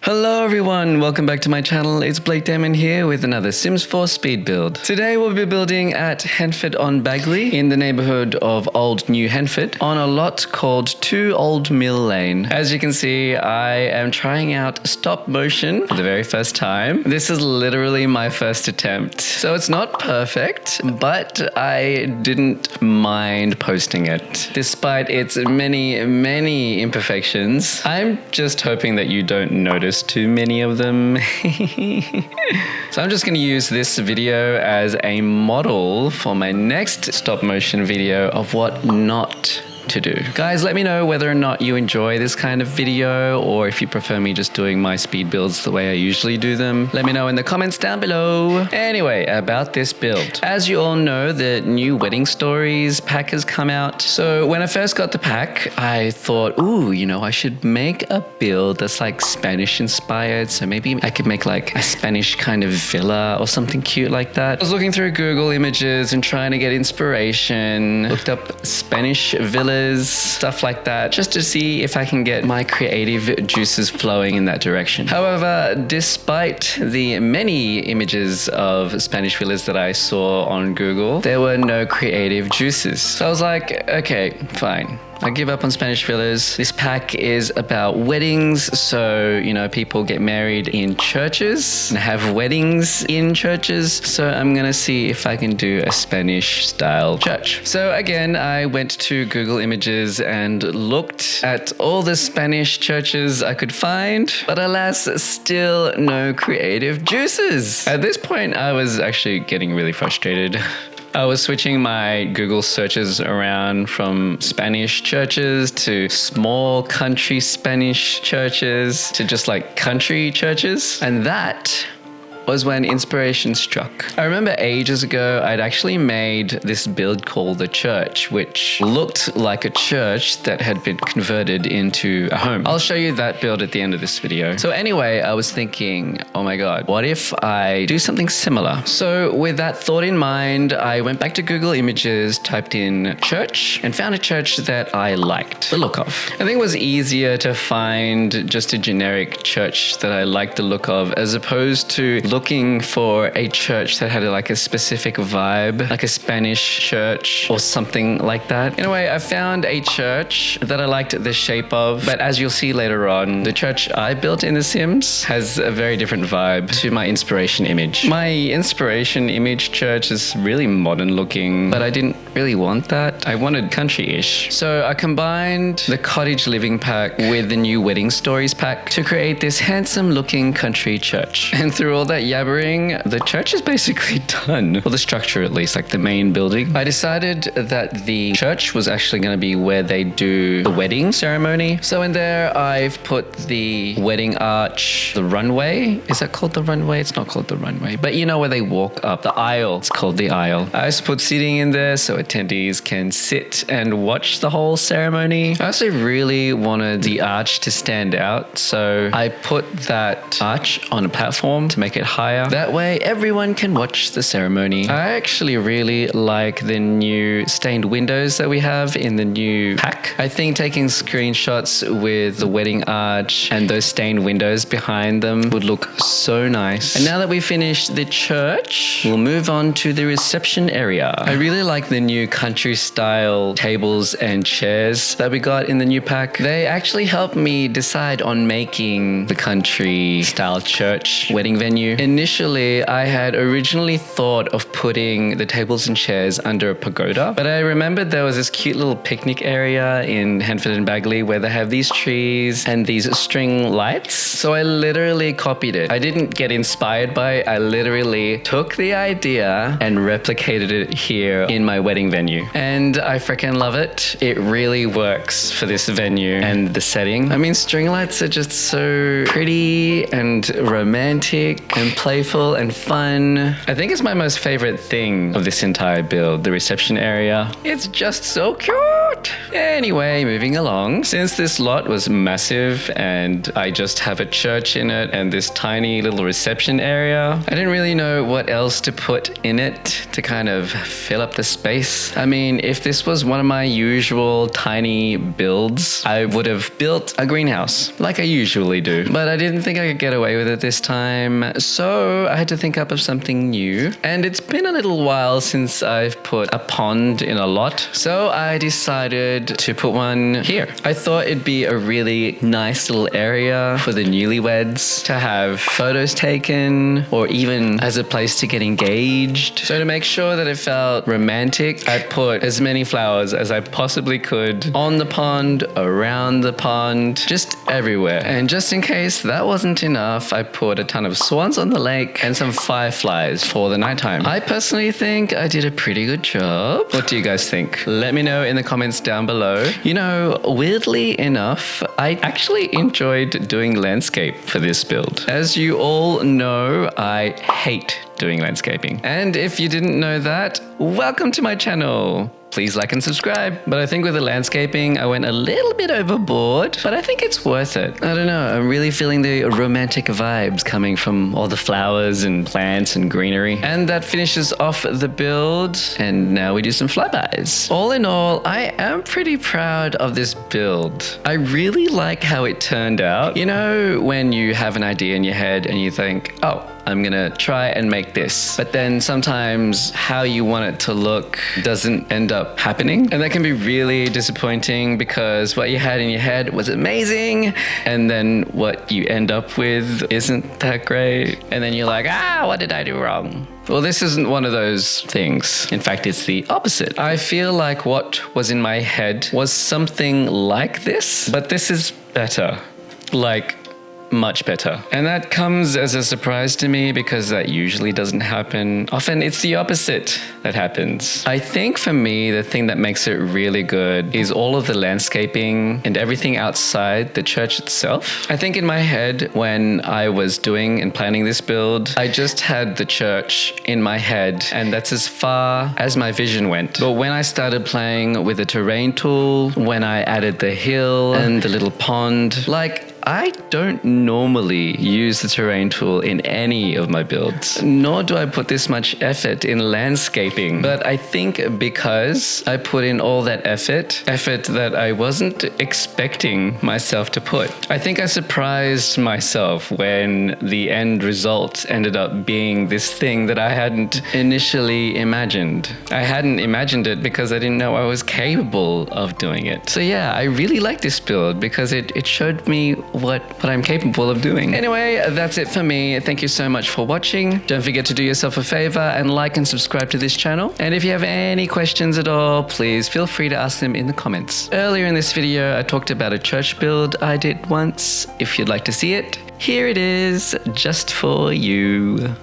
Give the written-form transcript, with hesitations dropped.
Hello everyone, welcome back to my channel. It's Blake Damon here with another Sims 4 speed build. Today we'll be building at Henford-on-Bagley in the neighborhood of Old New Henford on a lot called 2 Old Mill Lane. As you can see, I am trying out stop motion for the very first time. This is literally my first attempt. So it's not perfect, but I didn't mind posting it. Despite its many imperfections, I'm just hoping that you don't notice too many of them. So I'm just going to use this video as a model for my next stop motion video of what not to do. Guys, let me know whether or not you enjoy this kind of video or if you prefer me just doing my speed builds the way I usually do them. Let me know in the comments down below. Anyway, about this build. As you all know, the new Wedding Stories pack has come out. So when I first got the pack, I thought, ooh, you know, I should make a build that's like Spanish inspired. So maybe I could make like a Spanish kind of villa or something cute like that. I was looking through Google Images and trying to get inspiration. Looked up Spanish villas, stuff like that, just to see if I can get my creative juices flowing in that direction. However, despite the many images of Spanish villas that I saw on Google, there were no creative juices. So I was like, okay, fine. I give up on Spanish villas. This pack is about weddings, so, you know, people get married in churches and have weddings in churches. So I'm gonna see if I can do a Spanish style church. So again, I went to Google Images and looked at all the Spanish churches I could find, but alas, still no creative juices. At this point, I was actually getting really frustrated. I was switching my Google searches around from Spanish churches to small country Spanish churches to just like country churches. And that was when inspiration struck. I remember ages ago, I'd actually made this build called The Church, which looked like a church that had been converted into a home. I'll show you that build at the end of this video. So anyway, I was thinking, oh my God, what if I do something similar? So with that thought in mind, I went back to Google Images, typed in church, and found a church that I liked the look of. I think it was easier to find just a generic church that I liked the look of, as opposed to looking for a church that had like a specific vibe, like a Spanish church or something like that. Anyway, I found a church that I liked the shape of, but as you'll see later on, the church I built in The Sims has a very different vibe to my inspiration image. My inspiration image church is really modern looking, but I didn't really want that. I wanted country-ish. So I combined the Cottage living pack with the new Wedding Stories pack to create this handsome looking country church. And through all that yabbering, the church is basically done. Well, the structure at least, like the main building. I decided that the church was actually going to be where they do the wedding ceremony. So in there, I've put the wedding arch, the runway. Is that called the runway? It's not called the runway, but you know where they walk up, the aisle. It's called the aisle. I just put seating in there so attendees can sit and watch the whole ceremony. I also really wanted the arch to stand out, so I put that arch on a platform to make it higher. That way everyone can watch the ceremony. I actually really like the new stained windows that we have in the new pack. I think taking screenshots with the wedding arch and those stained windows behind them would look so nice. And now that we've finished the church, we'll move on to the reception area. I really like the new country style tables and chairs that we got in the new pack. They actually helped me decide on making the country style church wedding venue. Initially, I had originally thought of putting the tables and chairs under a pagoda, but I remembered there was this cute little picnic area in Henford and Bagley where they have these trees and these string lights. So I literally copied it. I didn't get inspired by it. I literally took the idea and replicated it here in my wedding venue. And I freaking love it. It really works for this venue and the setting. I mean, string lights are just so pretty and romantic and playful and fun. I think it's my most favorite thing of this entire build, the reception area. It's just so cute. lot. Anyway, moving along. Since this lot was massive and I just have a church in it and this tiny little reception area, I didn't really know what else to put in it to kind of fill up the space. I mean, if this was one of my usual tiny builds, I would have built a greenhouse like I usually do. But I didn't think I could get away with it this time, so I had to think up of something new. And it's been a little while since I've put a pond in a lot, so I decided to put one here. I thought it'd be a really nice little area for the newlyweds to have photos taken, or even as a place to get engaged. So to make sure that it felt romantic, I put as many flowers as I possibly could on the pond, around the pond, just everywhere. And just in case that wasn't enough, I put a ton of swans on the lake and some fireflies for the nighttime. I personally think I did a pretty good job. What do you guys think? Let me know in the comments down below. You know, weirdly enough, I actually enjoyed doing landscape for this build. As you all know, I hate doing landscaping. And if you didn't know that, welcome to my channel. Please like and subscribe. But I think with the landscaping, I went a little bit overboard, but I think it's worth it. I don't know, I'm really feeling the romantic vibes coming from all the flowers and plants and greenery. And that finishes off the build. And now we do some flybys. All in all, I am pretty proud of this build. I really like how it turned out. You know, when you have an idea in your head and you think, oh, I'm gonna try and make this. But then sometimes how you want it to look doesn't end up happening. And that can be really disappointing because what you had in your head was amazing. And then what you end up with isn't that great. And then you're like, what did I do wrong? Well, this isn't one of those things. In fact, it's the opposite. I feel like what was in my head was something like this, but this is better. Like, much better. And that comes as a surprise to me because that usually doesn't happen. Often it's the opposite that happens. I think for me, the thing that makes it really good is all of the landscaping and everything outside the church itself. I think in my head, when I was doing and planning this build, I just had the church in my head, and that's as far as my vision went. But when I started playing with the terrain tool, when I added the hill and the little pond, I don't normally use the terrain tool in any of my builds, nor do I put this much effort in landscaping. But I think because I put in all that effort that I wasn't expecting myself to put. I think I surprised myself when the end result ended up being this thing that I hadn't initially imagined. I hadn't imagined it because I didn't know I was capable of doing it. So yeah, I really like this build because it showed me what I'm capable of doing. Anyway, that's it for me. Thank you so much for watching. Don't forget to do yourself a favor and like and subscribe to this channel. And if you have any questions at all, please feel free to ask them in the comments. Earlier in this video, I talked about a church build I did once. If you'd like to see it, here it is, just for you.